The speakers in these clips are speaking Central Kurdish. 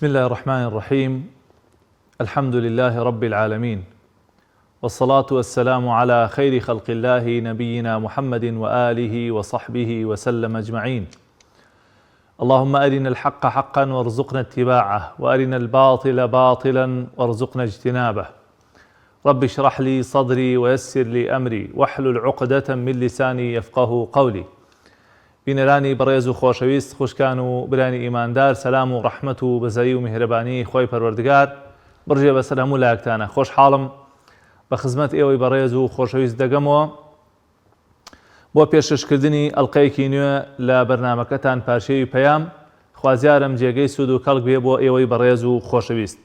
بسم الله الرحمن الرحيم. الحمد لله رب العالمين، والصلاة والسلام على خير خلق الله نبينا محمد وآله وصحبه وسلم أجمعين. اللهم أرنا الحق حقا وارزقنا اتباعه، وأرنا الباطل باطلا وارزقنا اجتنابه. رب اشرح لي صدري ويسر لي أمري واحلل عقدة من لساني يفقه قولي. بینەرانی بەڕێز و خۆشەویست، خوشکان و برانی ئیماندار، سەلام و ڕەحمەت و بەزەیی و میهرەبانی خۆی پەروەردگار بڕژێ بەسەر هەموو لایەکتانە. خۆشحاڵم بە خزمەت ئێوەی بەڕێز و خۆشەویست دەگەمەوە بۆ پێشکەشکردنی ئەڵقەیەکی نوێ لە بەرنامەکەتان پارچەیەوی پەیام. خوازیارم جێگەی سوود و کەڵک بێ بۆ ئێوەی بەڕێز و خۆشەویست.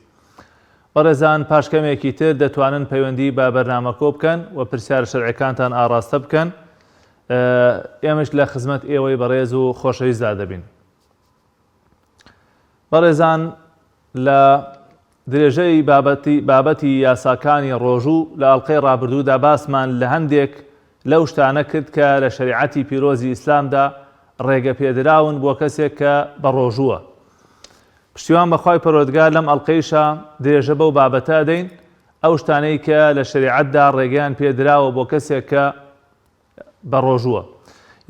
بەڕێزان، پاشکەمێکی تر دەتوانن پەیوەندی بە بەرنامەکۆ بکەن و پرسیار شەرعیەکانتان ئاراستە بکەن. ئێمەش لە خزمەت ئێوەی بەڕێز و خۆشەویستدا دەبین. بەڕێزان، لە درێژەی بابەتی یاساکانی ڕۆژوو لە ئەڵقەی ڕابردوودا باسمان لە هەندێک لەو شتانە کرد کە لە شەریعەتی پیرۆزی ئیسلامدا ڕێگە پێدراون بۆ کەسێک کە بە ڕۆژووە. پشتیوان بەخوای پەروەردگار لەم ئەڵقەیشە درێژە بەو بابەتە دەین، ئەو شتانەی کە لە شەریعەتدا ڕێگەیان پێدراوە بۆ کەسێک کە بە ڕۆژووە.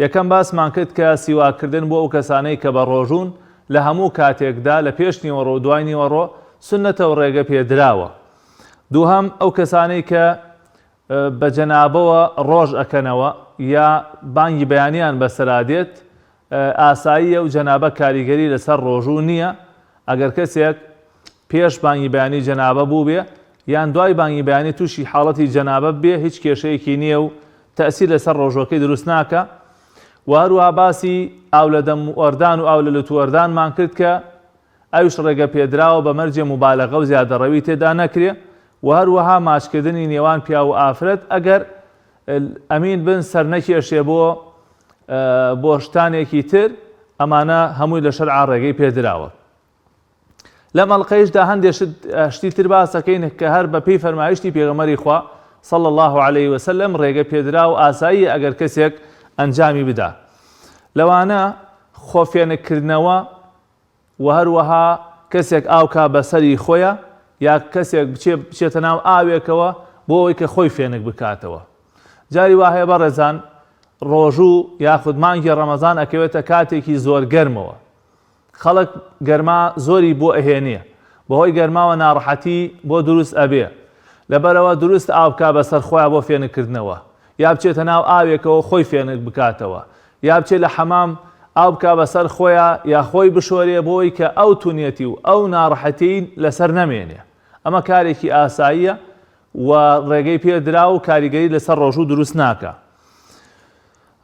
یەکەم باسمان کرد کە سیواکردن بۆ ئەو کەسانەی کە بە ڕۆژوون لە هەموو کاتێکدا لە پێش نیوەڕۆ و دوای نیوەڕۆ سنەتەوە ڕێگە پێدراوە. دووهەم، ئەو کەسانەی کە بە جەنابەوە ڕۆژ ئەکەنەوە یا بانگی بەیانیان بەسەرادێت، ئاساییە و جەنابە کاریگەری لەسەر ڕۆژوو نییە. ئەگەر کەسێک پێش بانگی بەیانی جەنابە بوو بێ یان دوای بانگی بەیانی تووشی حاڵەتی جەنابە بێ، هیچ کێشەیەکی نییە و تەسیر لەسەر ڕۆژەکەی دروست ناکە. و هەروەها باسی ئاو لە دەموەردان و ئاو لە لوتوەردانمان کرد کە ئەوش ڕێگە پێدراوە بە مەرجێ موبالەغە و زیادەڕەوی تێدا نەکرێ. و هەروەها ماچکردنی نێوان پیا و ئافرەت ئەگەر ئەمین بن سەر نەکێشێ بۆ شتانێکی تر، ئەمانە هەمووی لە شەرعا ڕێگەی پێدراوە. لەم ئەڵقەیشدا هەندێک شتی تر باسەکەین کە هەر بە پێی فەرمایشتی پێغەمبەری خوا صلى الله عليه وسلم ڕێگە پێدرا و ئاسایی ئەگەر کەسێک ئەنجامی بدا. لەوانە خۆفێنکردنەوە و هەروەها کەسێک ئاوکا بەسەری خۆیە یا کەسێک بچێتە ناو ئاوێکەوە بۆ ئەوەی کە خۆی فێنک بکاتەوە. جاری وا هەیە بەڕێزان، ڕۆژوو یاخود مانگی ڕەمەزان ئەکەوێتە کاتێکی زۆر گەرمەوە. خەڵک گەرما زۆری بۆ ئەهێنیە، بەهۆی گەرماوە ناڕەحەتی بۆ دروست ئەبێ. لەبەرەوە دروست ئاوکا بەسەر خۆیان بۆ فێنکردنەوە، یا بچێتە ناو ئاوێکەوە خۆی فێنک بکاتەوە، یا بچێت لە حەمام ئاو بکا بەسەر خۆیان یا خۆی بشۆرێ بۆی کە ئەو تونێتی و ئەو ناڕەحەتی لەسەر نەمێنێ. ئەمە کارێکی ئاساییە و ڕێگەی پێدرا و کاریگەری لەسەر ڕۆژوو دروست ناکە.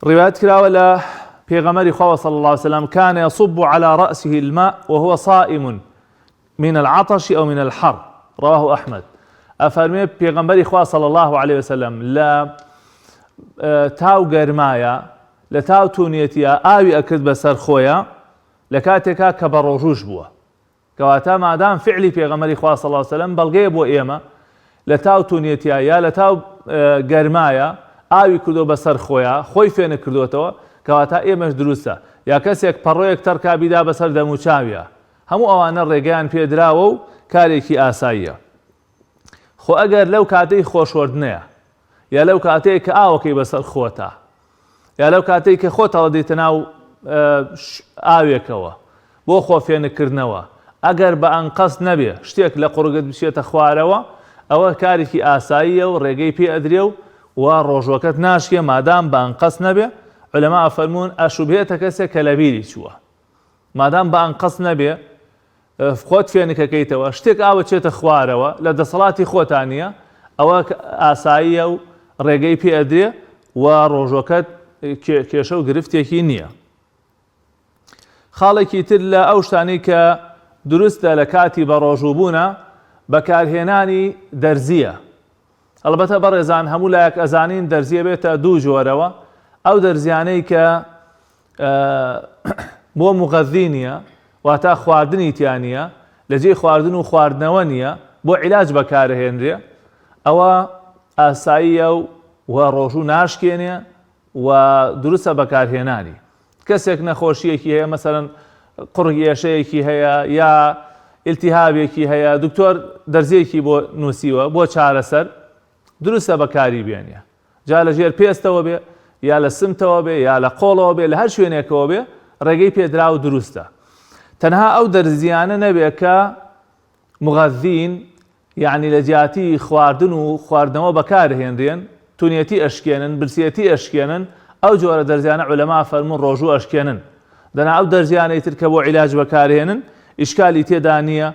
ڕیوایەت کراوە لە پێغەمبەری خوا صلی الله عليه وسلم: كان يصب على رأسه الماء وهو صائم من العطش أو من الحر. رواه أحمد. ئەفەرمێ پێغەمبەری خوا صلی الله عليه وسلم لە تاو گەرمایە، لە تاو تونێتیە ئاوی ئەکرد بەسەر خۆیە لە کاتێکا کە بە ڕۆژوش بووە. کەواتە مادام فعلی پێغەمبەری خوا صلی الله عليه وسلم بەڵگەیە بۆ ئێمە، لە تاو تونێتیە یا لە تاو گەرمایە ئاوی کردو بەسەر خۆیە، خۆی فێنە کردوێتەوە، کەواتە ئێمەش دروستە. یا کەسێک پەڕۆیەک تەرکا بیدا بەسەر دەموچاویە، هەموو ئەوانە ڕێگەیان پێدراوە و کارێکی ئاساییە. خۆ ئەگەر لەو کاتەی خۆشوەردنەیە، یا لەو کاتەیە کە ئاوەکەی بەسەر خۆتە، یا لەو کاتەی کە خۆتەڵە دێتە ناو ئاوێکەوە بۆ خۆفێنکردنەوە، ئەگەر بە ئەنقەس نەبێ شتێک لە قوڕگت بچێتە خوارەوە، ئەوە کارێکی ئاساییە و ڕێگەی پێ ئەدرێ و ڕۆژوەکەت ناشکێ مادام بە ئەنقەس نەبێ. عولەما ئەفەرموون ئەشوبهێتە کەسێک کە لە بیری چووە، مادام بە ئەنقەس نەبێ خۆت فێنکەکەیتەوە، شتێک ئاوە چێتە خوارەوە لە دەسەڵاتی خۆتانە، ئەوە ئاساییە و ڕێگەی پێ ئەدرێ و ڕۆژۆکەت کێشە و گرفتێکی نییە. خاڵێکی تر لە ئەو شتانەی کە دروستە لە کاتی بە ڕۆژووبوونە بەکارهێنانی دەرزیە. ئەلبەتە بەڕێزان، هەموو لایەک ئەزانین دەرزیە بێتە دوو جۆرەوە. ئەو دەرزیانەی کە بۆ مغەذی نییە، واتە خواردنی تیان نییە، لەجێ خواردن و خواردنەوە نییە، بۆ عیلاج بەکارهێنرێ، ئەوە ئاساییە و ڕۆژوو ناشکێنێ و دروستە بەکارهێنانی. کەسێک نەخۆشیەکی هەیە، مەسەڵەن قوڕگێشەیەکی هەیە یا ئیلتیهابێکی هەیە دکتۆر دەرزیەکی بۆ نووسیوە بۆ چارەسەر دروستە بەکاری بێنە جا لە ژێر پێستەوە بێ یا لە سمتەوە بێ یا لە قۆڵەوە بێ لە هەر شوێنێکەوە بێ ڕێگەی پێدرا و دروستە تەنها ئەو دەرزیانە نەبێ کە مغەذین یعنی لە جیاتی خواردن و خواردنەوە بەکارهێنرێن تونێتی ئەشکێنن برسیەتی ئەشکێنن ئەو جۆرە دەرزیانە عولەما فەرمون ڕۆژوو ئەشکێنن دەنا ئەو دەرزیانەی تر کە بۆ عیلاج بەکارهێنن ئیشکالی تێدا نییە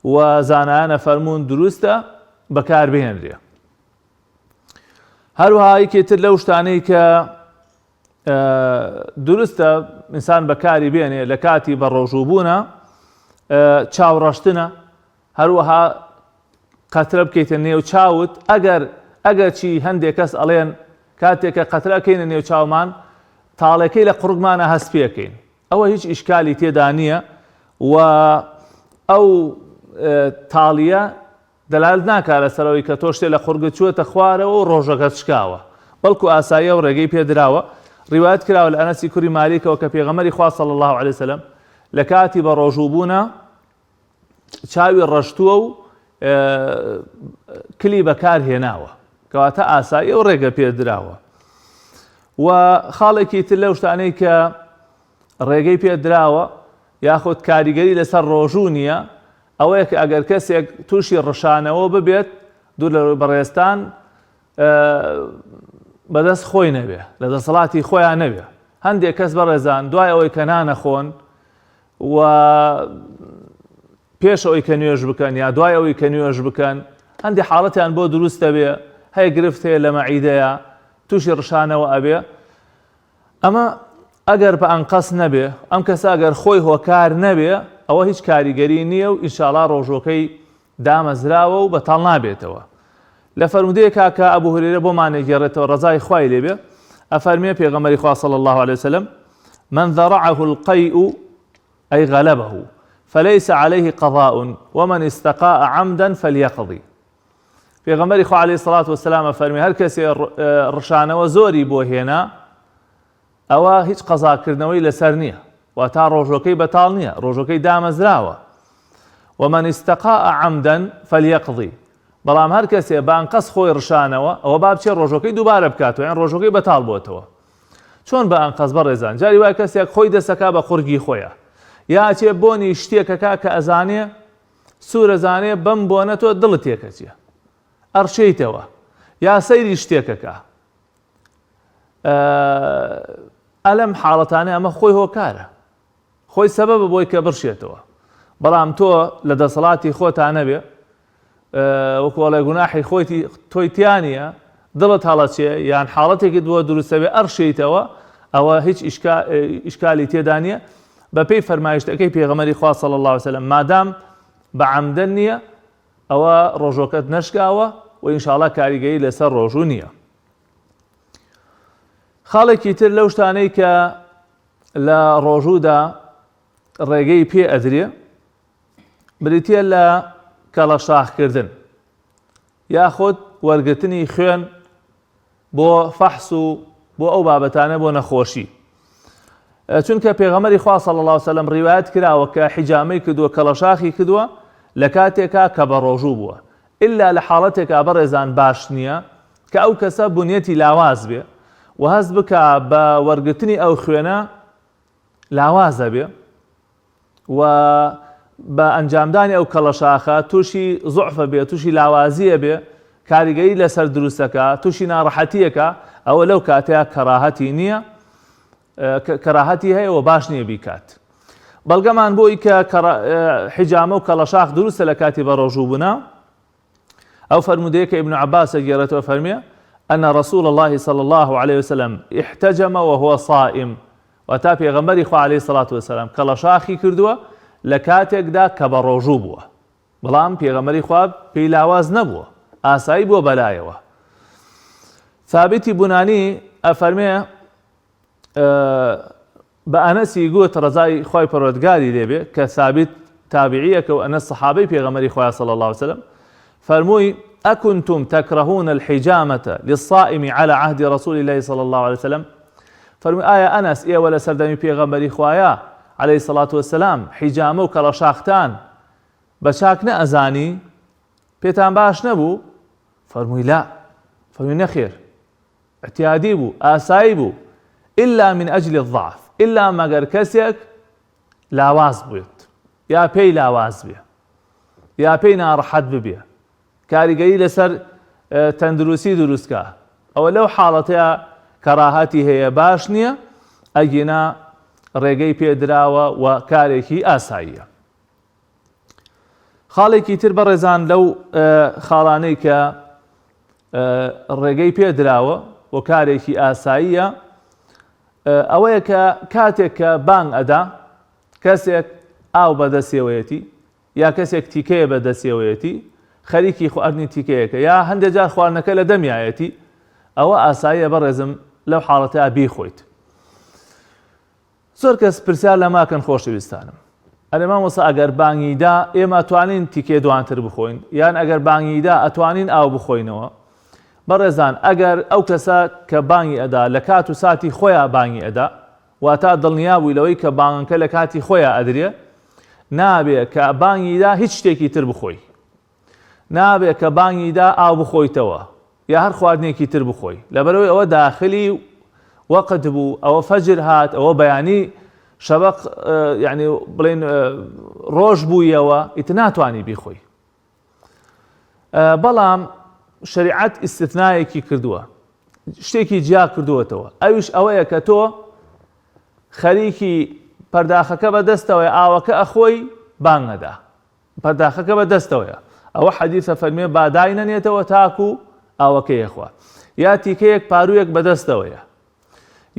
و زانایانە فەرمون دروستە بەکاربهێنرێ هەروەها یەکێتر لەو شتانەی کە دروستە ئینسان بەکاری بێنێ لە کاتی بە ڕۆژووبوونە چاوڕەشتنە هەروەها قەترە بکەیتە نێو چاوت ئەگەر چی هەندێک کەس ئەڵێن کاتێکە قەترەکەینە نێو چاومان تاڵەکەی لە قوڕگمانە هەست پێکەین ئەوە هیچ ئیشکالی تێدا نییە و ئەو تاڵیە دەلالت ناکات لەسەرەوەی کە تۆ شتێ لە قورگت چووەتە خوارەوە و ڕۆژەکەت شکاوە بەڵکو ئاساییە و ڕێگەی پێدراوە ڕیوایەت کراوە لە ئەنەسی کوڕی مالیکەوە کە پێغەمبەری خوا صلی الله علیه وسلم لە کاتی بە ڕۆژووبوونە چاوی ڕەشتووە و کلی بەکار هێناوە کەواتە ئاسایی و ڕێگە پێدراوە و خاڵێکی تر لەو شتانەی کە ڕێگەی پێدراوە یاخود کاریگەری لەسەر ڕۆژوو نییە ئەوەیە کە ئەگەر کەسێک تووشی ڕەشانەوە ببێت دوور لە بەڕێستان بەدەست خۆی نەبێ لە دەسەڵاتی خۆیان نەبێ هەندێک کەس بەڕێزان دوای ئەوەی کە نانەخۆن و پێش ئەوەی کە نوێژ بکەن یا دوای ئەوەی کە نوێژ بکەن هەندی حاڵەتیان بۆ دروستە بێ هەیە گرفت هەیە لە مەعیدەیە تووشی ڕشانەوە ئەبێ ئەمە ئەگەر بە ئەنقەس نەبێ ئەم کەسە ئەگەر خۆی هۆکار نەبێ ئەوە هیچ کاریگەری نییە و ئینشاڵڵا ڕۆژۆکەی دامەزراوە و بەتاڵ نابێتەوە لە فەرمودەیەکا کە ئەبوو هورەیرە بۆمانێ گێڕێتەوە ڕەزای خوای لێبێ ئەفەرمێ پێغەمبەری خوا صلی الله عليه وسلم من ذرعه القيء أي غلبه فليس عليه قضاء ومن استقاء عمدا فليقضي پێغەمبەری خوا عليه الصلاة والسلام ئەفەرمێ هەر کەسێ ڕشانەوە زۆری بۆ هێنا ئەوە هیچ قەزاکردنەوەی لەسەر نییە و تا ڕۆژۆکەی بەتاڵ نییە ڕۆژۆکەی دامەزراوە ومن استقاء عمدا فليقضي بەڵام هەر کەسێ بە ئەنقەس خۆی ڕشانەوە ئەوە با بچێت ڕۆژۆکەی دووبارە بکاتەوە یان ڕۆژۆکەی بەتاڵ بۆتەوە چۆن بە ئەنقەس بەڕێزان جاری وای کەسێک خۆی دەسەکا بە قورگی خۆیە یا ئەچێ بۆنی شتێکەکە کە ئەزانێ سوورەزانێ بەم بۆنە تۆ دڵت تێکەچێ ئەڕشەیتەوە یا سەیری شتێکەکە ئەلەم حاڵەتانە ئەمە خۆی هۆکارە خۆی سەبەبە بۆی کە بڕشێتەوە بەڵام تۆ لە دەسەڵاتی خۆتان نەبێ وەکو وەڵێ گوناحی تۆی تیانە دڵت هەڵەچێ یان حاڵەتێکی بۆ دروستە بێ ئەڕشەیتەوە ئەوە هیچ ئیشکالی تێدا نییە بەپێی فەرمایشتەکەی پێغەمبەری خوا صلی الله عليه وسلم مادام بە عەمدەن نییە ئەوە ڕۆژۆکەت نەشکاوە و ئینشاءڵڵا کاریگەری لەسەر ڕۆژوو نییە خاڵێکی تر لەو شتانەی کە لە ڕۆژوودا ڕێگەی پێ ئەدرێ بریتە لە کەڵەشاخکردن یاخود وەرگرتنی خوێن بۆ فەحس و بۆ ئەو بابەتانە بۆ نەخۆشی چونکە پێغەمبەری خوا صلی الله عليه وسلم ڕیوایەت کراوە کە حیجامەی کردووە کەڵەشاخی کردووە لە کاتێکا کە بە ڕۆژوو بووە ئللا لە حاڵەتێکا بەڕێزان باش نییە کە ئەو کەسە بنیەتی لاواز بێ و هەست بکە بە وەرگرتنی ئەو خوێنە لاوازە بێ و بە ئەنجامدانی ئەو کەڵەشاخە تووشی زوعفە بێ تووشی لاوازیە بێ کاریگەری لەسەر دروستەکە تووشی ناڕەحەتیەکە ئەوە لەو کاتەیە کەڕاهەتی نییە کەڕاهەتی هەیە و باش نییە بیکات بەڵگەمان بۆی کە حیجامە و کەڵەشاخ دروستە لە کاتی بە ڕۆژووبوونا ئەو فەرمودەیە کە ئیبن عەباسە گێڕێتەوە فەرمێ أن رسول الله صلى الله عليه وسلم احتجم وهو صائم وتا پێغەمبەری خوا عليه الصلاة والسلام کەڵەشاخی کردووە لە کاتێکدا کە بە ڕۆژوو بووە بەڵام پێغەمبەری خوا پێی لاواز نەبووە ئاسایی بۆ بەلایەوە ثابتی بونانی ئەفەرمێ بە ئەنەسی گوت ڕەزای خوای پەروەردگاری لێبێ کە ثابت تابعیەکە و ئەنەس سەحابەی پێغەمبەری خوا صلی الله عليه وسلم فەرمووی أكنتم تكرهون الحجامة للصائم على عهد رسول الله صلى الله عليه وسلم فرمي آية أنس إيه ولا سردمي بيغمبري خوايا عليه الصلاة والسلام حجامة وكرشاختان بە چاک نەئەزانی پێتان باش نەبوو؟ فەرمووی لا، فەرمووی نەخێر، اعتیادی بوو، ئاسایی بوو، إلا من أجل الضعف، إلا مەگەر کەسێک لاواز بێت، یا پێی لاواز بێ، یا پێی ناڕەحەت ببێ، کاریگەری لەسەر تەندروستی دروستکە، ئەوە لەو حاڵەتەیە کەڕاهەتی هەیە باش نییە، ئەگینا ڕێگەی پێدراوە و کارێکی ئاساییە. خاڵێکی تر بەڕێزان لەو خاڵانەی کە ڕێگەی پێدراوە و کارێکی ئاساییە ئەوەیە کە کاتێک کە بانگ ئەدا کەسێک ئاو بەدەستێوەیەتی یا کەسێک تیکەیە بەدەستێوەیەتی خەریکی خواردنی تیکەیەکە یا هەندێک جار خواردنەکە لە دەمیایەتی، ئەوە ئاساییە بەڕێزم لەو حاڵەتەیە بیخۆیت. زۆر کەس پرسیار لە ماکەن خۆشەویستانم، ئەرێ مامۆستا ئەگەر بانگیدا ئێمە ئەتوانین تیکێ دوانتر بخۆین یان ئەگەر بانگیدا ئەتوانین ئاو بخۆینەوە؟ بەڕێزان ئەگەر ئەو کەسە کە بانگی ئەدا لە کات و ساتی خۆیان بانگی ئەدا واتە دڵنیا بووی لەوەی کە بانگەکە لە کاتی خۆیان ئەدرێ، نابێت کە بانگیدا هیچ شتێکی تر بخۆی، نابێت کە بانگیدا ئاو بخۆیتەوە یا هەر خواردنێکی تر بخۆی، لەبەرەوەی ئەوە داخلی وەقت بوو، ئەوە فەجر هات، ئەوە بەیانی شەبق یعنی بڵێن ڕۆژ بوویەوە، ئیتر ناتوانی بیخۆی. بەڵام شریعەت ئیستثنایەکی کردووە، شتێکی جیا کردووەتەوە، ئەویش ئەوەیە کە تۆ خەریکی پەرداخەکە بەدەستەوەی ئاوەکە ئەخۆی بانگ ئەدا، پەرداخەکە بەدەستەوەیە، ئەوە حەدیثە فەرمێ بادای نەنێتەوە تاکو ئاوەکەی ئەخوا، یا تیکەیەک پارویەک بەدەستەوەیە،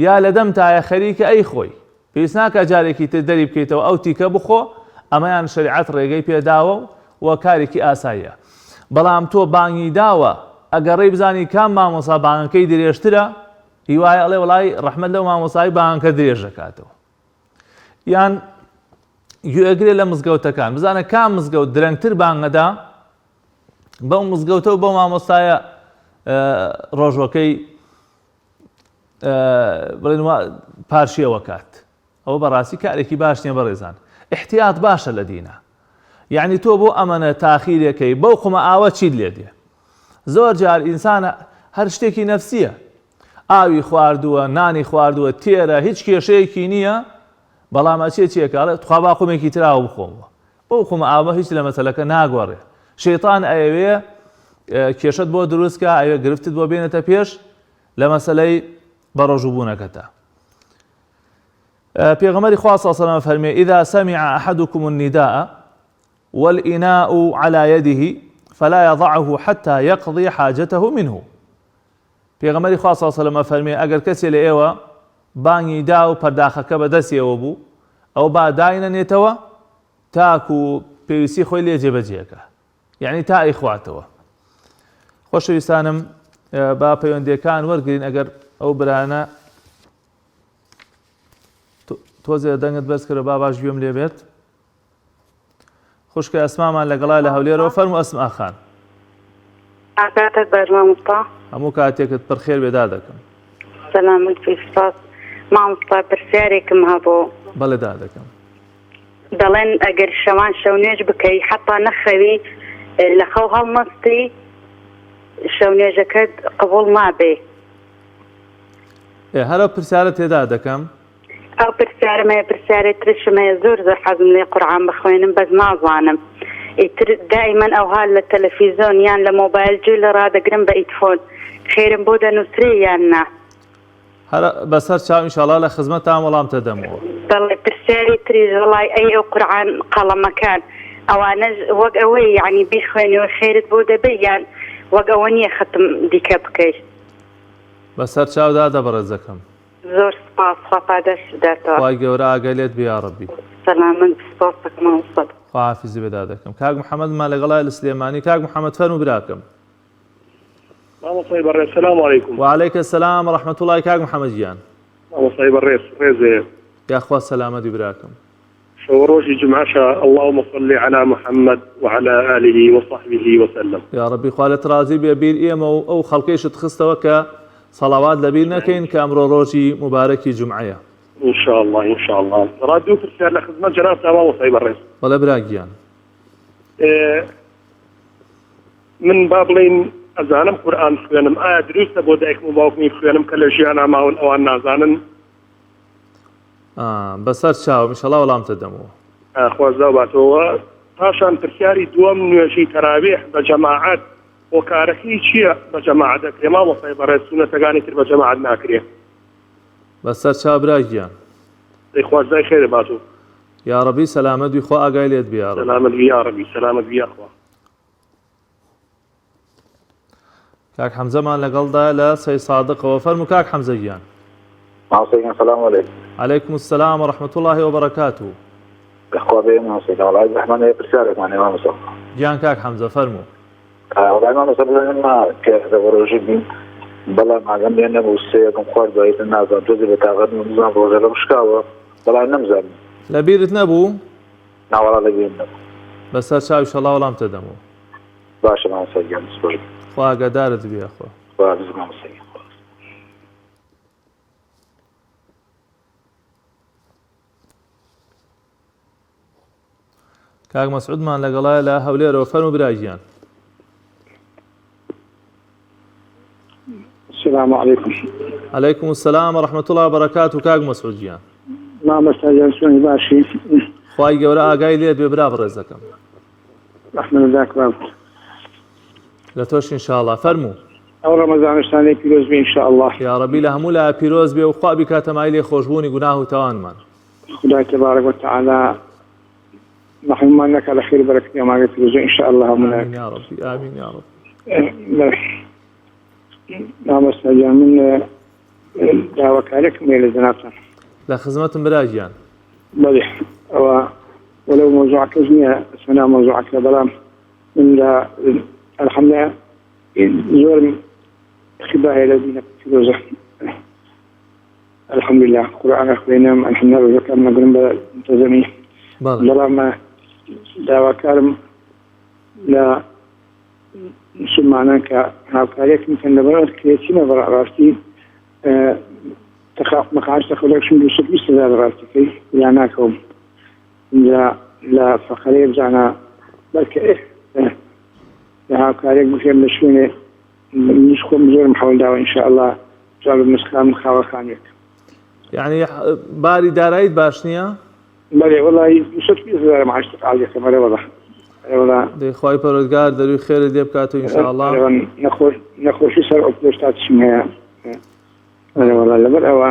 یا لە دەم تایە خەریکە ئەی خۆی، پێویست ناکە جارێکی تر دەری بکەیتەوە ئەو تیکە بخۆ، ئەمەیان شریعەت ڕێگەی پێداوە و کارێکی ئاساییە. بەڵام تۆ بانگی داوە ئەگەڕێی بزانی کام مامۆسا بانگەکەی درێژترە، هیوایە ئەڵێ وڵای ڕەحمەت لەو مامۆسای بانگەکە درێژ دەکاتەوە، یان گوێگرێ لە مزگەوتەکان بزانە کام مزگەوت درەنگتر بانگەدا، بەو مزگەوتە و بەو مامۆستایە ڕۆژوەکەی بڵێن پارشیەوە کات، ئەوە بەڕاستی کارێکی باش نییە بەڕێزان. احتیاط باشە لە دینە، یعنی تۆ بۆ ئەمەنە تاخیرەکەی بەو قومە ئاوە چیت لێ دێ. زۆر جار ئینسانە هەر شتێکی نەفسیە، ئاوی خواردووە، نانی خواردووە، تێرە، هیچ کێشەیەکی نییە، بەڵام ئەچێ چێکڵێ تخوا با قومێکی تراوە بخۆمەوە، بەو قومە ئاوە هیچ لە مەسەلەکە ناگۆڕێ. شەیطان ئەوێ کێشت بۆ دروستکە، ئەوێ گرفتت بۆ بێنێتە پێش لە مەسەلەی بەڕۆژوبوونەکەتە. پێغەمبەری خوا صلی الله علیه و سلم فەرمێ إذا سمع أحدكم النداء والإناء على يده فلا يضعه حتى يقضي حاجته منه. پێغەمبەری خوا صلی الله علیه و سلم فەرمێ ئەگەر کەسێ لە ئێوە بانگی دا و پەرداخەکە بەدەستیەوە بوو، ئەو با داینەنێتەوە تاکو پێویستی خۆی لێ جێبەجێەکە، یعنی تا ئەیخواتەوە. خۆشەویستانم با پەیوەندیەکان وەرگرین، ئەگەر ئەو برانە تۆزێ دەنگت بەرز کرە با باش گوێم لێ بێت. خوشکە ئەسمامان لەگەڵا لە هەولێرەوە، فەرموو ئەسما خان. ئاکاتت باش مامۆستا، هەموو کاتێکت پڕخێر بێدا دەکەم. سەلامت فی سپاس. مامۆستا پرسیارێکم هەبوو. بەڵێ دا دەکەم. دەڵێن ئەگەر شەوان شەو نوێژ بکەی حتا نەخەوی لە خەو هەڵمەستی شەو نوێژەکەت قبوڵ نابێ. هەرە پرسیارە تێدا دەکەم. ئەو پرسیارمەیە پرسیارێک ترشمەیە، زۆر حەزم لێ قورعان بخوێنم بەس نازانم. ئیتر دائیمەن ئەوها لە تەلەڤیزۆن یان لە مۆبایل گوێ لە ڕادەگرم بە ئیتفۆن، خێرم بۆ دەنووسرێ یان نا؟ هەرە بەسەر چاو ئینشاڵڵا لە خزمەتتان وەڵامتە دەمەوە. دەڵێ پرسیاری تریش وڵای ئەی ئەو قورعان قەڵەمەکان ئەوانە وەک ئەوەی یعنی بیخوێنەوە خێرت بۆ دەبێ یان وەک ئەوە نییە ختم دیکە بکەیت؟ بەسەر چاودا دەبڕێزەکەم. زۆر سپاس، خوا پاداش بداتەوە. خوای گەورە ئاگەلێت بێ یا ڕەبی. سەلامت، سپاس دەکەم مامۆستا. خوا حافیزی بێدا دەکەم. کاک محەممەدمان لەگەڵای لە سلێمانی. کاک محەممەد فەرموو براکەم. مامۆستای بەڕێز سەلام عەلەیکوم. وعەلەیکە سەلام ڕەحمەتوڵڵاهی. کاک محەممەد گیان. مامۆستای بەڕێز ڕێزێ. یاخوا سەلامەتی براکەم. شەو ڕۆژی جمعەشە، اللهم صل على محمد وعلى آله وصحبه وسلم. یا ڕەبی خوا لەت ڕازی بێ، بیر ئێمە و ئەو خەڵکەیشت خستەوە کە سەڵاوات لەبیر نەکەین کە ئەمڕۆ ڕۆژی مبارەکی جمعەیە. إن شاء الله إن شاء الله. راديو پرسیار لە خزمەت جەناب مامۆستای بەڕێز. بەڵێ برا گیان. من با بڵین ئەزانم قورئان خوێنم ئایا دروستە بۆ دایکم و باوکمی خوێنم کە لە ژیان ئاماون ئەوان نازانن بەسەر چاوم ئینشەڵا وەڵامتە دەمەوە خوازدا باتەوە پاشان پرسیاری دووەم نوێژی تەراویح بە جەماعەت هۆکارەکەی چییە بە جەماعەت دەکرێ مامۆستای بەڕێز سونەتەکانی تر بە جەماعەت ناکرێ بەسەر چاو برای گیان دەی خوازدای خێرە باتوو یا ڕەبی سەلامەت بی خۆ ئاگای لێت بێ سەلامەت بی یا ڕەبی سەلامەت بی یا خوا کاک حەمزەمان لەگەڵدا لە سەی سادقەوە فەرموو کاک حەمزە گیان ماوسەگیان سەلام عەلەیکم عەلەیکم السەلام وەڕەحمەتوڵڵاهی وبەرەکاتوه خوا بێ ماوسەگیان وەڵای زەحمەتە پرسیارێکمان هەیە مامۆستا گیان کاک حەمزە فەرموو وەڵای مامۆستا بڵێن کە ڕۆژی بین بەڵام ئاگەم لێ نەبوو سێیەکم خوارد بەیتر نازانم تۆزی بە تاقەت نزانم ڕۆژە لەم شکاوە بەڵام نەمزانم لەبیرت نەبوو ناوەڵا لەبیرم نەبوو بەسەر چاو ئینشەڵا وەڵامتە دەمەوە باشە مامۆستاگیان سپۆش خوا ئاگادارت بێ خۆ خوا بزم مامۆستاگیان کاک مەسعودمان لەگەڵایە لە هەولێرەوە فەرموو برای گیان السلام عليكم. عەلەیکم السەلام وەڕەحمەتوڵڵاهی وبەرەکاتوه کاک مەسعود گیان مامۆستا سوێنی باشی خوای گەورە ئاگای لێت بێ برا بەڕێزەکەم رحمەت داک بابت لە تۆش ئینشاءڵڵا فەرموو ئەو ڕەمەزانشتانەی پیرۆز بێ ئینشاءالله یا ڕەبی لە هەموو لای پیرۆز بێ و خوا بیکاتە مای لێ خۆشبوونی گوناه و تاوانمان خدای تبارك وتعالى محمد نەکە لە خێر بەرەکەتی ئەماگە پیرۆزە ئینشاءالله هەموو ئامین یا ڕەبی ئامین یا ڕەبی مامۆستا گیان من داواکارێکم هەیە لە جەنابتان لە خزمەتم برای گیان بەڵێ ئەوە وەلەو مۆزوعەکەش نییە ئەسمەنا مۆزوعەکە بەڵام من لە الحەمدە زۆرم خبا هەیە لە دینە پیرۆزە الحەمدولله قورئان خوێنم الحەمدە ڕۆژەکەم نەگرم بە منتەزەمی بەڵام داواکارم لە مسلمانان کە هاوکاریەک میکەن لەبەرەوە کرێچینە بەڕاستی مەخارج تەخەلەکشم 220,000 ڕاستیکەی یا ناکەوم لە فەقەرەیە بزانە بەڵکە لە هاوکارێک بخێم لە شوێنێ منیش خۆم زۆرم حەوڵداوە ئینشاءالله جواب مسخام خاوەخانێک یعنی باری داراییت باش نییە؟ بەڵێ وەڵی 220,000 معاش تەقاعدەکەم وەڵا دەی خوای پەروەردگار دەروی خێرت لێ بکاتەوە ئینشاءالله نەخۆشی سەر ئۆپۆستاتشم هەیە وەڵا لەبەر ئەوە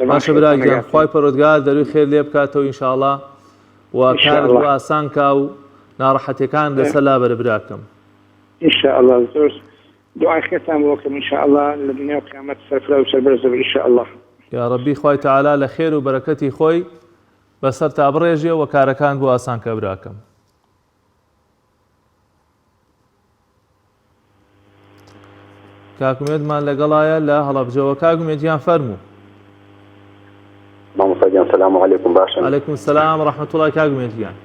باشە برای گیان خوای پەروەردگار دەروی خێر لێ بکاتەوە ئینشاءالله و کارت بۆ ئاسان کا و ناڕەحەتیەکان لەسەر لابەرە براکەم ئینشاءالله زۆر دوعای خێرتان بۆ بکەم ئینشاءالله لە دنیا و قیامەت سەرفراو و سەربەرز دەبێت ئینشاءالله یا ڕەبی خوای تەعالا لە خێر و بەرەکەتی خۆی بەسەر تا بڕێژێ و کارەکان بۆ ئاسان کە براکەم کاکومێدمان لەگەڵایە لە هەڵەبجەوە کاکومێدیان فەرموو مامۆستاگیان سەلام عەلەیکم باشن عەلەیکم السەلام وەڕەحمەتوڵڵاهی کاکومێدیان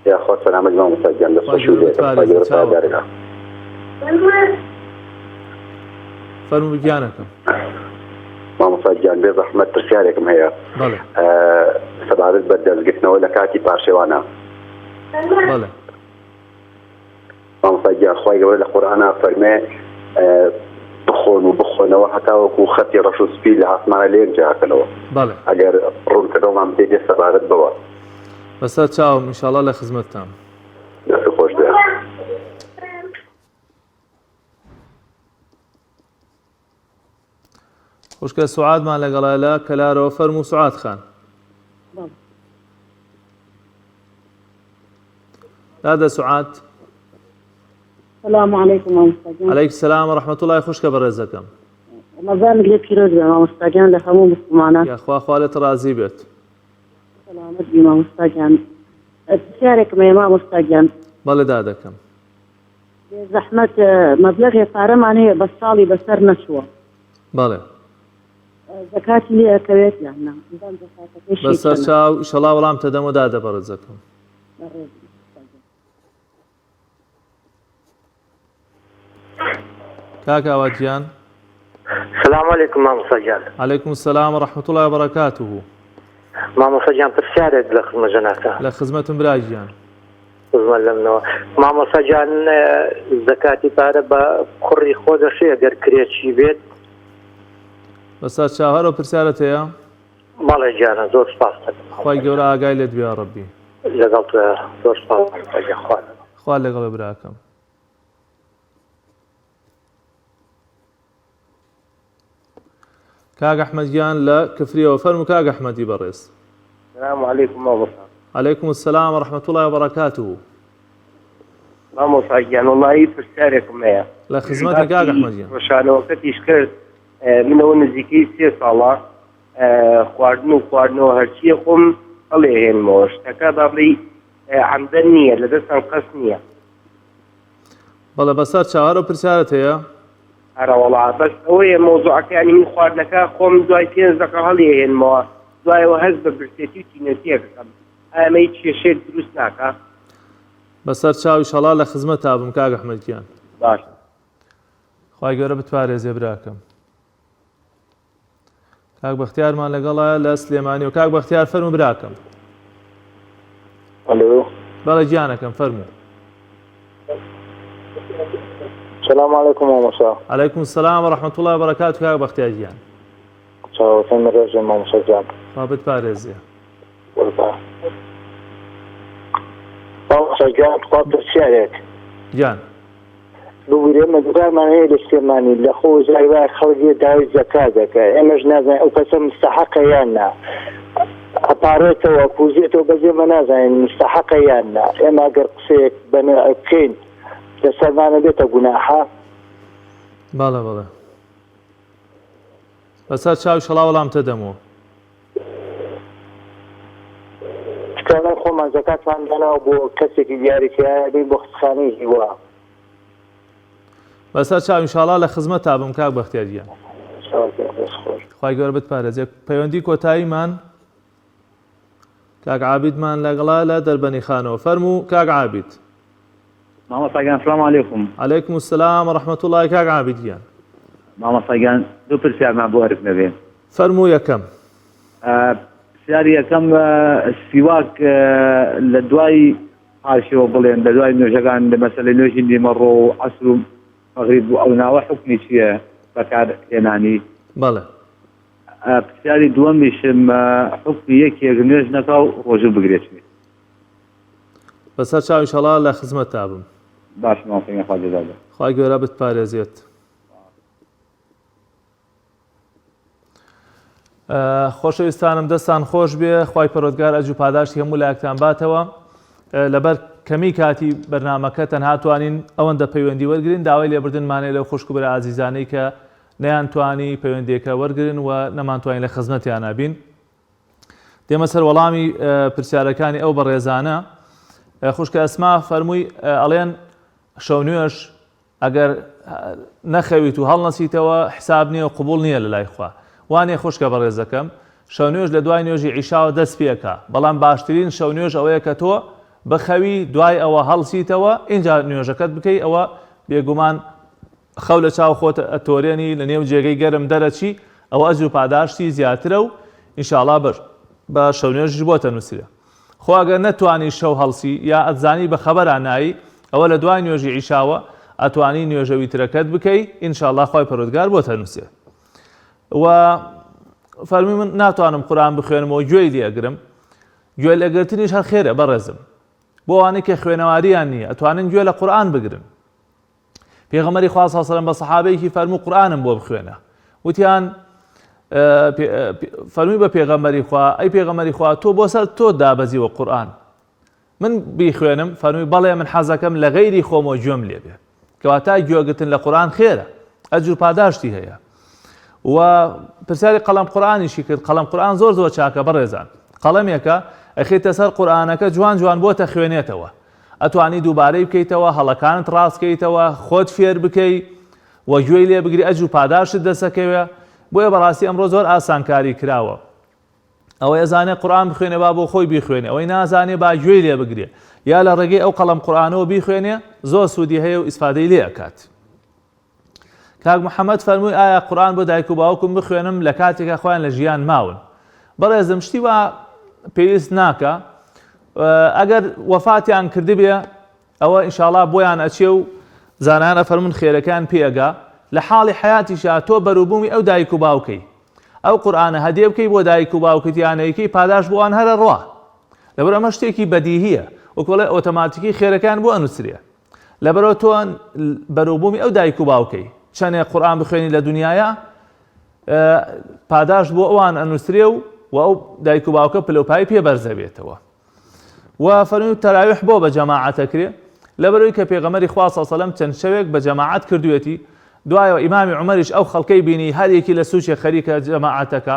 یا خوا سەلامەت مامۆستاگیان دەست فەرموو گیانەکەم مامۆستاگیان بێ زەحمەت پرسیارێکم هەیە بەڵێ سەبارەت بە دەستگرتنەوە لە کاتی پاشێوانە بەڵێ مامۆستاگیان خوای گەورە لە قورئانە فەرمێ بخۆن و بخۆنەوە هەتاوەکو خەتی ڕەش و سپی لە ئاسمانە لێک جاکەنەوە بەڵێ ئەگەر ڕوونکردەوەمان بدەیت سەبارەت بەوە بەسەر چاوم ئینشاءالله لە خزمەتتان دەستی خۆش بێ خوشکە سوعادمان لەگەڵایە لە کەلارەوە فەرموو سوعاد خان دادە سوعاد السلام عليكم مامۆستا عەلەیک سەلام وەڕەحمەتوڵڵاهی خوشکە بەڕێزەکەم ڕەمەزانت لێ پیرۆز بێ مامۆستاگیان لە هەموو مسلمانان یاخوا خوالێت ڕازی بێت سەلامەت بی مامۆستاگیان پرسیارێکم هەیە مامۆستاگیان بەڵێ دادەکەم زەحمەت مەبلەغێ پارەمان هەیە بە ساڵی بەسەر نەچووە بەڵێ زەکاتی لێ ئەکەوێت یان نا بەسەر چاو ئینشەڵڵا وەڵامتە دەمەوە دادە بەڕێزەکەم کاک ئاواتیان السلام علیکم مامۆستاگیان عەلەیکم السەلام وەڕەحمەتوڵڵاهی وبەرەکاتوه مامۆستاگیان پرسیارێک لە خزمەت جەنابتان لە خزمەتم برای گیان بزمە لەمنەوە مامۆساجان زەکاتی پارە بە کوڕی خۆ دەشێ گەر کرێکی بێت بەسەر چاوەڕە پرسیارەت هەیە؟ بەڵێ گیانە زۆر سپاس دەکەم خی گەورە ئاگای لێت بێ ڕەبی لەگەڵ زۆر سپاس خوا لەگەڵ براکەم. کاک ئەحمەدیان لە کفریەوە فەرموو کاک ئەحمەدی بەڕێز. السلام عليكم مامۆستا. عليكم السلام ورحمة الله وبركاته. مامۆستا گیان وڵی پرسیارێکم هەیە لە خزمەتە کاک ئەحمەدیان. ڕۆژانەوەکەتیش کرد منەوە نزیکەی 3 ساڵە خواردنەوە هەرچیە خۆم هەڵێ هێنمەوە شتەکە با بڵێ عەمدەن نییە لەدەستم قەس نییە. بەڵێ بەسەر چاوەڕە پرسیارەت هەیە؟ هەرەوەڵا بەس ئەوەیە مۆزوعەکانی من خواردنەکە خۆم دوای 5 دقە هەڵێ هێنمەوە دوایەوە هەست بە برسێتی و تینەتیەکەکەم ئەمە هیچ کێشێک دروست ناکە. بەسەر چاوی شەڵا لە خزمەت تابم کاک ئەحمەدیان. باش خی گەورە بتوارێزێ براکەم. کاک بەختیارمان لەگەڵایە لە سلێمانی و کاک بەختیار فەرموو براکەم. الو بەڵێ گیانەکەم فەرموو. السلام عليكم مامۆستا. عليكم السلام ورحمة الله وبركاته کاک بەختیار گیان. چاوەڕێم ڕێژێ مامۆستا جان. خوا بتپارێزێ. مامۆستا گیان خوا پرسیارێک. گیان. ببوورێ مەگوزارمان هەیە لە سلێمانی لە خۆ زایوای خەڵکی داوای زەکات دەکات ئێمەش نازانین ئەو کەسە مستەحەقە یان نا ئەپارێتەوە پوزێتەوە بەجێمە نازانین مستەحەقە یان نا ئێمە ئەگەر قسەیەک بکەین لەسەرمانە بێتە گوناحە. بەڵێ بەڵێ بەسەر چاوی شەڵا وەڵامتە دەمەوە. تکانە خۆمان زەکاتمان داناوە بۆ کەسێکی دیاریکردین بۆ قسەخانەی هیوا. بەسەر چاو ئینشاڵا لە خزمەت تابم کاک بەختیار گیان. خی گەورە بتپارێزێ. پەیوەندی کۆتاییمان کاک عابیدمان لەگەڵا لە دەربەنی خانەوە فەرموو کاک عابید. مامۆستا گیان سلام علیکم. عليكم السلام ورحمة الله کاک عابید گیان. مامۆستا گیان دوو پرسیارمان بۆ هەرف نەبێ. فەرموو یەکەم. پرسیاری یەکەم سیواک لە دوای پاشەوە بڵێن لە دوای نوێژەکان لە مەسەلەی نوێژی نیمەڕۆ و عەسر و مەغریب و ئەو ناوە حوکمی چییە بەکارهێنانی؟ بەڵێ. پرسیاری دووەمیشم حوکمی یەکێک نوێژ نەکا و ڕۆژە بگرێتوێ. بەسەر چاو ئینشاڵا لە خزمەت تابم. باش مامۆستا خوا جەزاکە. خی گەورە بتپارێزێت. خۆشەویستانم دەستان خۆش بێ خی پەرۆتگار ئەجوو پاداشتی هەموو لایەکتان باتەوە. لەبەر کەمی کاتی بەرنامەکە تەنها توانین ئەوەندە پەیوەندی وەرگرین داوای لێبردنمانێ لەو خوشکبرە ئازیزانەی کە نەیانتوانی پەیوەندیەکە وەرگرن و نەمانتوانین لە خزمەتیان نابین. دێمە سەر وەڵامی پرسیارەکانی ئەو بەڕێزانە. خوشکە ئەسما فەرمووی ئەڵێن شەو نوێژ ئەگەر نەخەویت و هەڵنەسیتەوە حساب نییە و قبول نییە لە لای خوا. وانێ خوشکە بەڕێزەکەم شەو نوێژ لە دوای نوێژی عیشاوە دەست پێکە بەڵام باشترین شەو نوێژ ئەوەیە کە تۆ بەخەوی دوای ئەوە هەڵسیتەوە اینجا نوێژەکەت بکەی ئەوە بێگومان خەو لە چاو خۆت ئەتۆرێنی لە نێو جێگەی گەرم دەرەچی ئەوە ئەجر و پاداشتی زیاترە و ئینشاءڵڵا بە شەو نوێژش بۆتە نووسرە. خۆ ئەگەر نەتوانی شەو هەڵسی یا ئەتزانی بە خەبەران نایی ئەوە لە دوای نوێژی عیشاوە ئەتوانی نوێژە ویترەکەت بکەی ئینشاءڵڵا خی پەروەردگار بۆتە نووسێ. و فەرمی من ناتوانم قورئان بخوێنمەوە گوێی لێگرم. گوێ لێگرتنیش هەر خێرە بەڕێزم. بۆ ئەوانەی کە خوێنەواریان نییە ئەتوانن گوێ لە قورئان بگرن. پێغەمبەری خوا صلی الله علیه و سلم بە سەحابەیەکی فەرموو قورئانم بۆ بخوێنە. وتیان فەرمی بە پێغەمبەری خوا ئەی پێغەمبەری خوا تۆ بۆ سەر تۆ دابەزیوە قورئان. من بیخوێنم فەرمی بەڵێ من حەزەکەم لە غەیری خۆمەوە گوێم لێ بێ. کەواتە گوێگرتن لە قورئان خێرە ئەجر پاداشتی هەیە. و پرسیاری قەڵەم قورئانیشی کرد. قەڵەم قورئان زۆر زۆر چاکە بەڕێزان. قەڵەمێکە ئەخێتە سەر قورئانەکە جوان جوان بۆتە خوێنێتەوە. ئەتوانی دووبارەی بکەیتەوە هەڵەکانت ڕاستکەیتەوە خۆت فێر بکەی و گوێی لێ بگری ئەجر و پاداشت دەسەکەوێ. بۆیە بەڕاستی ئەمڕۆ زۆر ئاسانکاری کراوە. ئەوەی ئەزانێ قورئان بخوێنێ با بۆ خۆی بیخوێنێ ئەوەی نازانێ با گوێی لێ بگرێ یا لە ڕێگەی ئەو قەڵەم قورئانەوە بیخوێنێ زۆر سوودی هەیە و ئیسفادەی لێ ئەکات. کاک محەممەد فەرمووی ئایا قورئان بۆ دایک و باوکم بخوێنم لە کاتێکە خۆیان لە ژیان ماون. بەڕێزم شتی وا پێویست ناکە ئەگەر وەفاتیان کردبێ ئەوە ئینشاءڵڵا بۆیان ئەچێ و زانایان ئەفەرمون خێرەکان پێگا لە حاڵی حیاتیشا تۆ بەرووبوومی ئەو دایک و باوکەی ئەو قورئانە هەدیە بکەی بۆ دایک و باوکت یانەیەکەی پاداش بۆوان هەرە ڕوا لەبەر ئەمە شتێکی بەدیهیە وەکوڵێ ئۆتۆماتیکی خێرەکان بۆ ئەنووسرێ لەبەرەوە تۆ بەرووبوومی ئەو دایک و باوکەی چەندێک قورئان بخوێنی لە دنیاە پاداش بۆ ئەوان ئەنووسرێ و ئەو دایک و باوکە پلەپای پێ بەرزە بێتەوە و فەرمووی تەراویح بۆ بە جەماعەتەکرێ لەبەرەوەی کە پێغەمبەری خوا صلی الله علیه و سلم چەند شەوێک بە جەماعەت کردوێتی دوایەوە ئیمامی عومەریش ئەو خەڵکەی بینی هەر یەکی لە سوچێک خەریکە جەماعەتەکە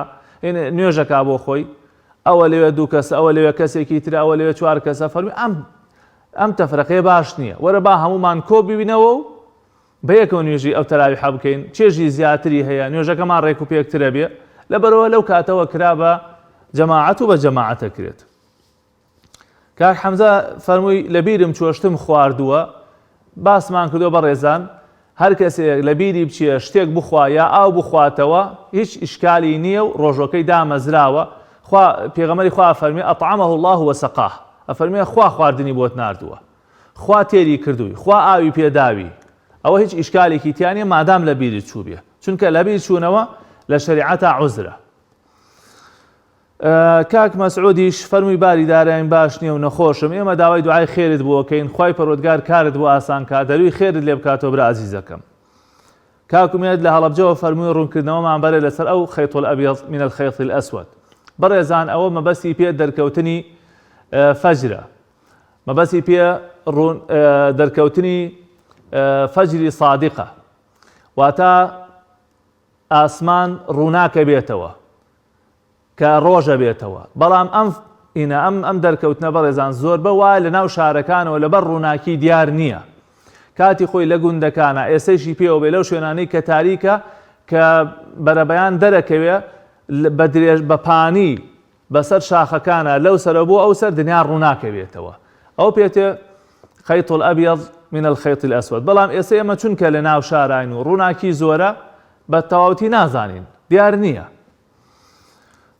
نوێژەکا بۆ خۆی ئەوە لەوێ دوو کەس ئەوە لەوێ کەسێکی تر ئەوە لەوێ چوار کەسە فەرمووی ئەم تەفرەقەیە باش نییە وەرە با هەمومان کۆ ببینەوە و بە یەکەوە نوێژی ئەو تەراویح بکەین چێژی زیاتری هەیە نوێژەکەمان ڕێک و پێکترە بێ لەبەرەوە لەو کاتەوە کرا بە جەماعەت و بە جەماعەتە کرێت کاک حەمزە فەرمووی لەبیرم چۆشتم خواردووە باسمان کردو بە ڕێزان هەر کەسێک لە بیری بچیە شتێک بخوا یا ئاو بخواتەوە هیچ ئیشکالی نییە و ڕۆژۆکەی دامەزراوە پێغەمبەری خوا فەرمی ئەطعەمەه الله وسەقاه ئەفەرمێ خوا خواردنی بۆت ناردووە خوا تێری کردووی خوا ئاوی پێداوی ئەوە هیچ ئیشکالێکی تیانە مادام لە بیرت چوو بێ چونکە لە بیر چوونەوە لە شەریعەتا عوزرە کاک مەسعودیش فەرمووی باری دارایان باش نییە و نەخۆشم ئێمە داوای دوعای خێرت بۆکەین خوای پەروەردگار کارت بۆ ئاسان کا دەروی خێرت لێ بکاتەوە برا عەزیزەکەم کاک ومێد لە هەڵەبجەوە فەرمووی ڕوونکردنەوەمان بەرە لەسەر ئەو خەیط الأبيض من الخيط الأسود بەڕێزان ئەوە مەبەستی پێ دەرکەوتنی فەجرە مەبەستی پێ دەرکەوتنی فەجری صادقە واتە ئاسمان ڕووناکە بێتەوە کە ڕۆژە بێتەوە بەڵام ئەم دەرکەوتنە بەڕێزان زۆر بە وایە لە ناو شارەکانەوە لەبەر ڕووناکی دیار نییە کاتی خۆی لە گوندەکانە ئێسەیشی پێوە بێ لەو شوێنانەی کە تاریکە کە بەرەبەیان دەرەکەوێ بە درێژ بە پانی بەسەر شاخەکانە لەو سەرە بۆ ئەو سەر دنیا ڕووناکە بێتەوە ئەو پێتێ خەیط الأبيض من الخيط الأسود بەڵام ئێستا ئێمە چونکە لە ناو شاراین و ڕووناکی زۆرە بە تەواوەتی نازانین دیار نییە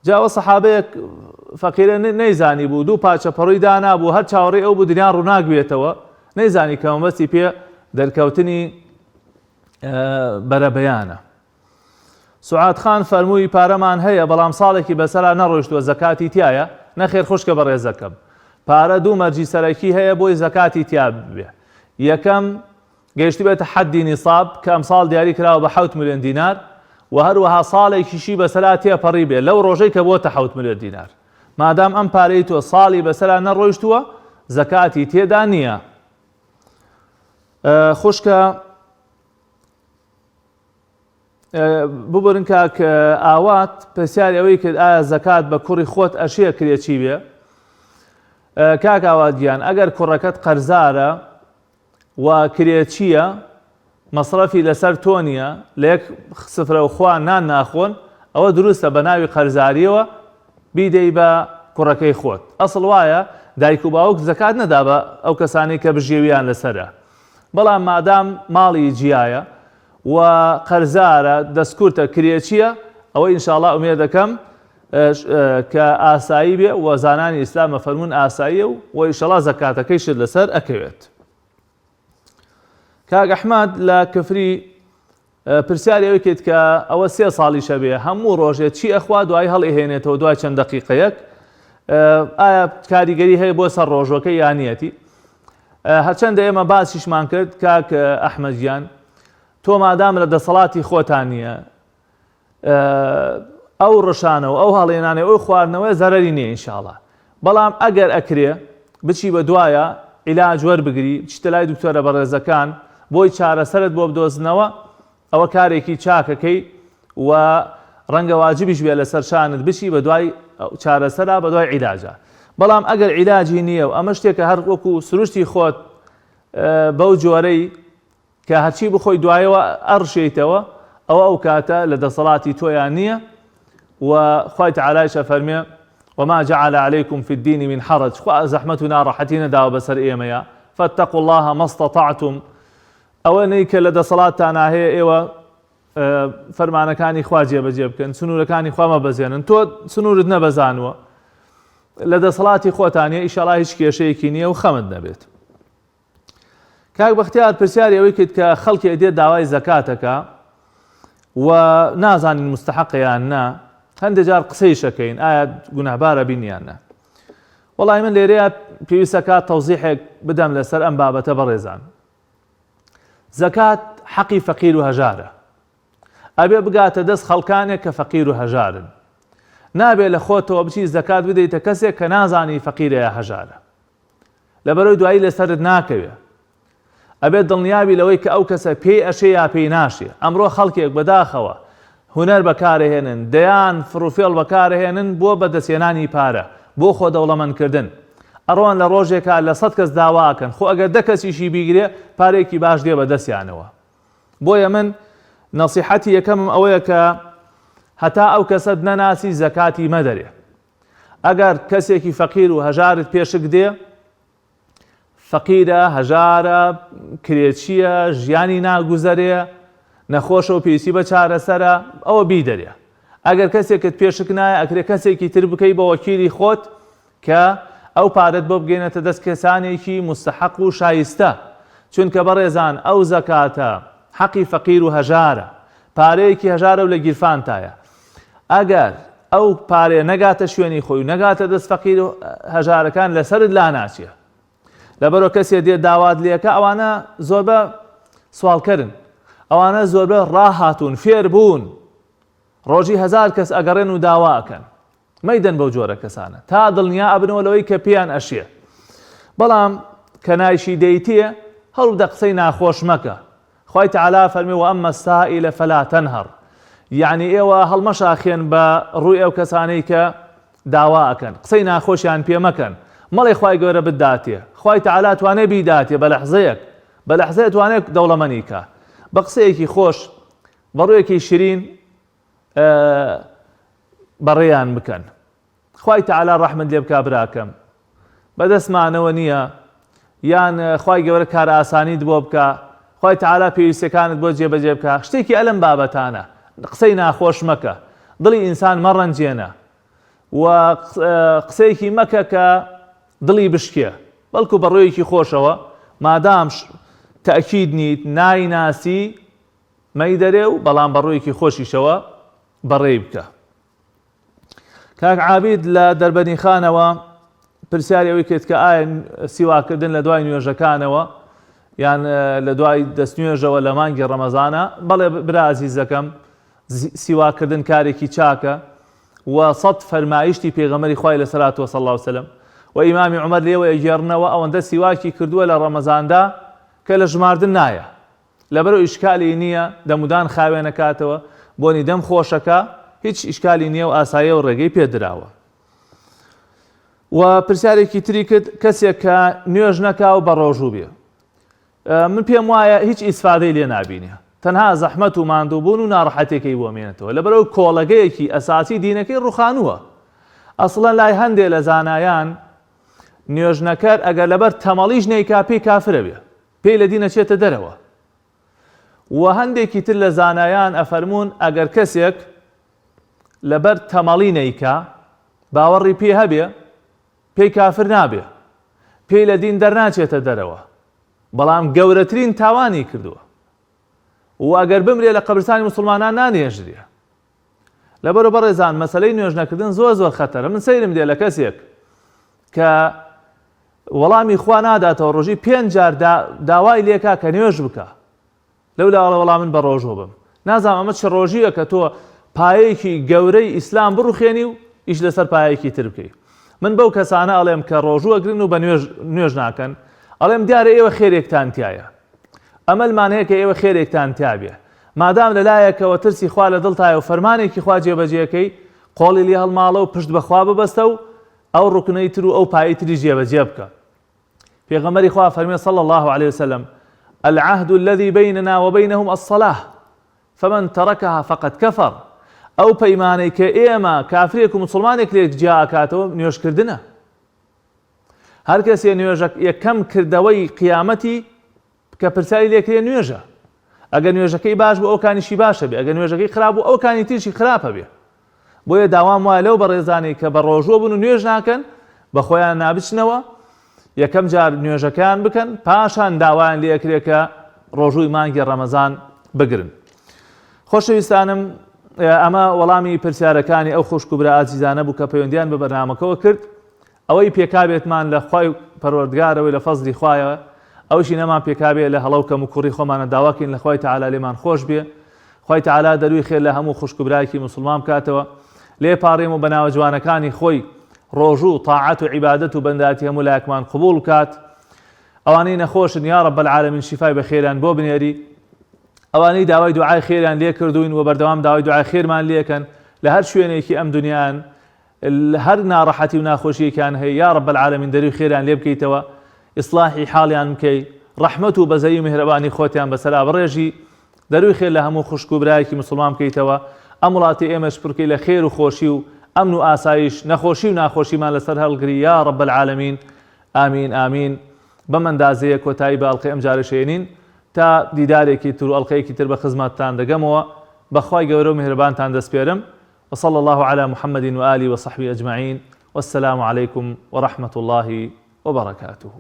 جاوە سەحابەیەک فەقیرە نەیزانی بوو دوو پاچە پەڕووی دانابوو هەر چاوەڕێ ئەو بوو دنیا ڕووناک بێتەوە نەیزانی کە مەبەستی پێ دەرکەوتنی بەرەبەیانە سوعاد خان فەرمووی پارەمان هەیە بەڵام ساڵێکی بەسەرا نەڕۆیشتووە زەکاتی تایە نەخێر خوشکە بە ڕێزەکەم پارە دوو مەرجی سەرەکی هەیە بۆی زەکاتی تیا ببێ یەکەم گەیشتی بێتە حەدی نیساب کە ئەمساڵ دیاری کراوە بە 7 ملیۆن دینار و هەروەها ساڵێکیشی بەسەرا تێپەڕی بێ لەو ڕۆژەی کە بۆتە 7 ملیۆن دینار مادام ئەم پارەی تۆ ساڵی بەسەرا نەڕۆیشتووە زەکاتی تێدا نییە خوشکە ببرن کاک ئاوات پرسیاری ئەوەی کرد ئایا زەکات بە کوڕی خۆت ئەشەیە کرێکی بێ کاک ئاوات گیان ئەگەر کوڕەکەت قەرزارە و کرێچیە مەسرەفی لەسەر تۆ نییە لە یەک سفرە و خوا نان ناخۆن ئەوە دروستە بە ناوی قەرزاریەوە بیدەی بە کوڕەکەی خۆت ئەسڵ وایە دایک و باوک زەکات نەدا بە ئەو کەسانی کە بژێویان لەسەرە بەڵام مادام ماڵی جیایە و قەرزارە دەستکورتە کرێچیە ئەوە ئینشاءڵڵا ئومێد دەکەم کە ئاسایی بێ و زانانی ئیسلام فەرموون ئاساییە و ئینشاءڵڵا زەکاتەکەیشت لەسەر ئەکەوێت کاک ئەحمەد لە کفری پرسیاری ئەوەی کرد کە ئەوە 3 ساڵیشە بێ هەموو ڕۆژێ چی ئەخوا دوای هەڵئێهێنێتەوە دوای چەند دەقیقەیەک ئایا کاریگەری هەیە بۆ سەر ڕۆژەکەی یانیەتی هەرچەندە ئێمە باسیشمان کرد کاک ئەحمەد گیان تۆ مادام لە دەسەڵاتی خۆتان نییە ئەو ڕشانەوە ئەو هەڵێنانەوە ئەو خواردنەوەی زەرەری نییە ئینشاءڵڵا بەڵام ئەگەر ئەکرێ بچی بە دوایە عیلاج وەربگری بچیتە لای دکتۆرە بەڕێزەکان بۆی چارەسەرت بۆ بدۆزنەوە ئەوە کارێکی چاکەکەی و ڕەنگە واجبیش بێ لەسەر شانت بچی بە دوای چارەسەرا بە دوای عیلاجە بەڵام ئەگەر عیلاجی نییە و ئەمە شتێکە هەر وەکو سروشتی خۆت بەو جۆرەی کە هەرچی بخۆی دوایەوە ئەڕشێیتەوە ئەوە ئەو کاتە لە دەسەڵاتی تۆیان نییە و خوای تەعالایش ئەفەرمێ وما جعل عليكم في الدين من حرج خوا زەحمەت و ناڕەحەتی نەداوە بەسەر ئێمەیە فاتقوا الله ما استطعتم ئەوەنەی کە لە دەسەڵاتتان هەیە ئێوە فەرمانەکانی خوا جێبەجێ بکەن سنوورەکانی خوا مەبەزێنن تۆ سنوورت نەبەزانوە لە دەسەڵاتی خۆتانە ئیشەڵا هیچ کێشەیەکی نییە و خەمت نەبێت. کاک بەختیار پرسیاری ئەوەی کرد کە خەڵکی دێت داوای زەکاتەکە و نازانین مستحقیان نا، هەندێک جار قسەی شەکەین ئایا گوناهبارە بینیان نا. وەڵای من لێرەیە پێویستە کات تەوزیحێک بدەم لەسەر ئەم بابەتە بەڕێزان. زەکات حەقی فەقیر و هەژارە. ئەبێ بگاتە دەست خەڵکانێک کە فەقیر و هەژارن. نابێت لە خۆتەوە بچی زەکات بدەیتە کەسێک کە نازانی فەقیرە یا هەژارە. لەبەرەوەی دوایی لەسەرت ناکەوێت. ئەبێت دڵنیابی لەوەی کە ئەو کەسە پێی ئەشێ یا پێی ناشێ. ئەمڕۆ خەڵکێک بەداخەوە هونەر بەکارهێنن، دەیان فڕوفێڵ بەکارهێنن بۆ بەدەستێنانی پارە، بۆ خۆ دەوڵەمەندکردن. ئەڕۆن لە ڕۆژێکە لە 100 کەس داواکەن، خۆ ئەگەر 10 کەسیشی بیگرێ پارێکی باش دێ بەدەستیانەوە. بۆیە من نەسیحەتی یەکەمم ئەوەیە کە هەتا ئەو کەسەت نەناسی زەکاتی مەدەرێ. ئەگەر کەسێکی فەقیر و هەژارت پێشک دێ، فەقیرە، هەژارە، کرێچیە، ژیانی ناگوزەرێ، نەخۆشە و پێویستی بە چارەسەرە، ئەوە بیدەرێ. ئەگەر کەسێکت پێشک نایە ئەکرێ کەسێکی تر بکەی بە وەکیلی خۆت کە ئەو پارەت بۆ بگەینێتە دەست کەسانێکی مستحق و شایستە. چونکە بەڕێزان ئەو زەکاتە حەقی فەقیر و هەژارە، پارەیەکی هەژارە و لە گیرفانتایە. ئەگەر ئەو پارێ نەگاتە شوێنی خۆی و نەگاتە دەست فەقیر و هەژارەکان لەسەرت لا ناچێ. لەبەرەوە کەسێ دێت داوات لێکە ئەوانە زۆربە سوالکەرن، ئەوانە زۆربە ڕاهاتون فێر بوون، ڕۆژی 1000 کەس ئەگەڕێن و داواکەن. مەیدەن بەو جۆرە کەسانە تا دڵنیا ئەبنەوە لەوەی کە پێیان ئەشێ. بەڵام کە نایشی دەیتیە هەڵ بدە قسەی ناخۆش مەکە. خوای تەعالا فەرمی وەئەمە السائیل فەلا تەنهەڕ، یعنی ئێوە هەڵمەشاخێن بە ڕووی ئەو کەسانەی کە داوا ئەکەن، قسەی ناخۆشیان پێ مەکەن. مەڵێ خوای گەورە بداتێ، خوای تەعالا توانێ بیداتێ بە لەحزەیەک، بە لەحزەیە توانێت دەوڵەمەندی کە بە قسەیەکی خۆش بە ڕوویەکی شیرین بەڕێیان بکەن. خوای تەعالا ڕەحمت لێ بکا براکەم، بەدەستمانەوە نییە یان خوای گەورە کار ئاسانیت بۆ بکە، خوای تەعالا پێویستەکانت بۆ جێبەجێ بکە. شتێکی ئەلەم بابەتانە قسەی ناخۆش مەکە، دڵی ئینسان مەڕەنجێنە و قسەیەکی مەکە کە دڵی بشکێ، بەڵکو بە ڕوویەکی خۆشەوە مادام تەئکید نیت نایناسی مەی دەرێ و بەڵام بە ڕوویەکی خۆشیشەوە بەڕێی بکە. کاک عابید لە دەربەنی خانەوە پرسیاری ئەوەی کرد کە ئایا سیواکردن لە دوای نوێژەکانەوە یان لە دوای دەستنوێژەوە لە مانگی ڕەمەزانە. بەڵێ برا عەزیزەکەم، سیواکردن کارێکی چاکە و 100 فەرمایشتی پێغەمبەری خوای لەسەلاتو وەسەڵڵا وسەلەم و ئیمامی عومەر لێوە ئەگێڕنەوە ئەوەندە سیواکی کردووە لە ڕەمەزاندا کە لە ژماردن نایە. لەبەرەوە ئیشکالی نییە، دەمودان خاوێنەکاتەوە، بۆنی دەم خۆشەکە، هیچ ئیشکالی نییە و ئاساییە و ڕێگەی پێدراوە. و پرسیارێکی تری کرد کەسێک کە نوێژ نەکا و بە ڕۆژوو بێ. من پێم وایە هیچ ئیسفادەی لێ نابینێ، تەنها زەحمەت و ماندووبوون و ناڕەحەتێکی بۆ مێنێتەوە. لەبەرەوە کۆڵەگەیەکی ئەساسی دینەکەی ڕوخانووە. ئەسڵەن لای هەندێک لە زانایان نوێژنەکەر ئەگەر لەبەر تەمەڵیش نەیکا پێی کافرە بێ، پێی لە دینە چێتە دەرەوە. و هەندێکی تر لە زانایان ئەفەرمون ئەگەر کەسێک لەبەر تەمەڵی نەیکا باوەڕی پێ هەبێ پێی کافر نابێ، پێی لە دین دەرناچێتە دەرەوە، بەڵام گەورەترین تاوانی کردووە و ئەگەر بمرێ لە قەبرستانی موسڵمانان نانێژرێ. لەبەرەوە بەڕێزان مەسەلەی نوێژنەکردن زۆر زۆر خەتەرە. من سەیرم دێ لە کەسێک کە وەڵامی خوا ناداتەوە ڕۆژی 5 جار داوای لێکا کە نوێژ بکە، لەولا وەڵام من بە ڕۆژۆ بم. نازانم ئەمە چ ڕۆژیە کە تۆ پایەیەکی گەورەی ئیسلام بڕوخێنی و ئیش لەسەر پایەیەکی تر بکەی. من بەو کەسانە ئەڵێم کە ڕۆژوە گرن و بە نوێژ ناکەن، ئەڵێم دیارە ئێوە خێرێکتان تایە، ئەمەلمان هەیە کە ئێوە خێرێکتان تیا بێ. مادام لەلایەکەوە ترسی خوا لە دڵتایە و فەرمانێکی خوا جێبەجێەکەی قۆڵی لێ هەڵماڵە و پشت بەخوا ببەستە و ئەو ڕوکنەی تر و ئەو پایی تری جێبەجێ بکە. پێغەمبەری خوا فەرمێ صلی الله عليه وسلم العهد الذي بيننا وبينهم الصلاة فمن تركها فقد كفر. ئەو پەیمانەی کە ئێمە کافرێک و مسلمانێک لێک جیاکاتەوە نوێژکردنە. هەر کەسێ نوێژەک یەکەم کردەوەی قیامەتی کە پرسیاری لێکرێ نوێژە. ئەگەر نوێژەکەی باش بوو ئەوکانیشی باشە بێ، ئەگەر نوێژەکەی خراپ بوو ئەوکانی تریشی خراپە بێ. بۆیە داوام وایە لەو بەڕێزانەی کە بە ڕۆژوە بوون و نوێژ ناکەن بە خۆیان نابچنەوە یەکەم جار نوێژەکان بکەن پاشان داوایان لێکرێکە ڕۆژووی مانگی ڕەمەزان بگرن. خۆشەویستانم ئەمە وەڵامی پرسیارەکانی ئەو خۆشک و برا ئازیزانە بوو کە پەیوەندیان بە بەرنامەکەەوە کرد. ئەوەی پێکابێتمان لە خوای پەروەردگارەوەی لە فەزلی خوایەوە ئەوشی نەمان پێکابێت لە هەڵەوکەم و کوڕی خۆمانە داواکەین لە خوای تەعالا لێمان خۆش بێ، خوای تەعالا دەروی خێر لە هەموو خوشک و برایەکی موسڵمان بکاتەوە، لێپاڕێم و بەناوە جوانەکانی خۆی ڕۆژوو تاعەت و عیبادەت و بەنداتی هەموو لایەکمان قبوڵ بکات. ئەوانەی نەخۆشن یا رب العالمین شیفای بە خێران بۆ بنێری، ئەوانەی داوای دوعای خێریان لێ کردوین و بەردەوام داوای دوعای خێرمان لێکەن لە هەر شوێنێکی ئەم دنیایان هەر ناڕەحەتی و ناخۆشیەکان هەیە یا رب العالمین دەروی خێریان لێ بکەیتەوە، ئیسلاحی حاڵیان بکەی، ڕەحمەت و بەزەی و میهرەبانی خۆتیان بەسەرا بڕێژی، دەروی خێر لە هەموو خوشک و برایەکی موسڵمان بکەیتەوە، ئەم وڵاتی ئێمەش پڕکەی لە خێر و خۆشی و ئەمن و ئاسایش، نەخۆشی و ناخۆشیمان لەسەر هەڵگری یا رب العالمین. ئامین ئامین. بەم ئەندازەیە کۆتایی بە ئەڵقەی ئەم جارە شێنین تا دیدارێکی تر و ئەڵقەیەکی تر بە خزمەتتان دەگەمەوە. بەخوای گەورە و میهرەبانتان دەسپێرم. وصلى الله على محمد وآله وصحبه أجمعين، والسلام عليكم ورحمة الله وبركاته.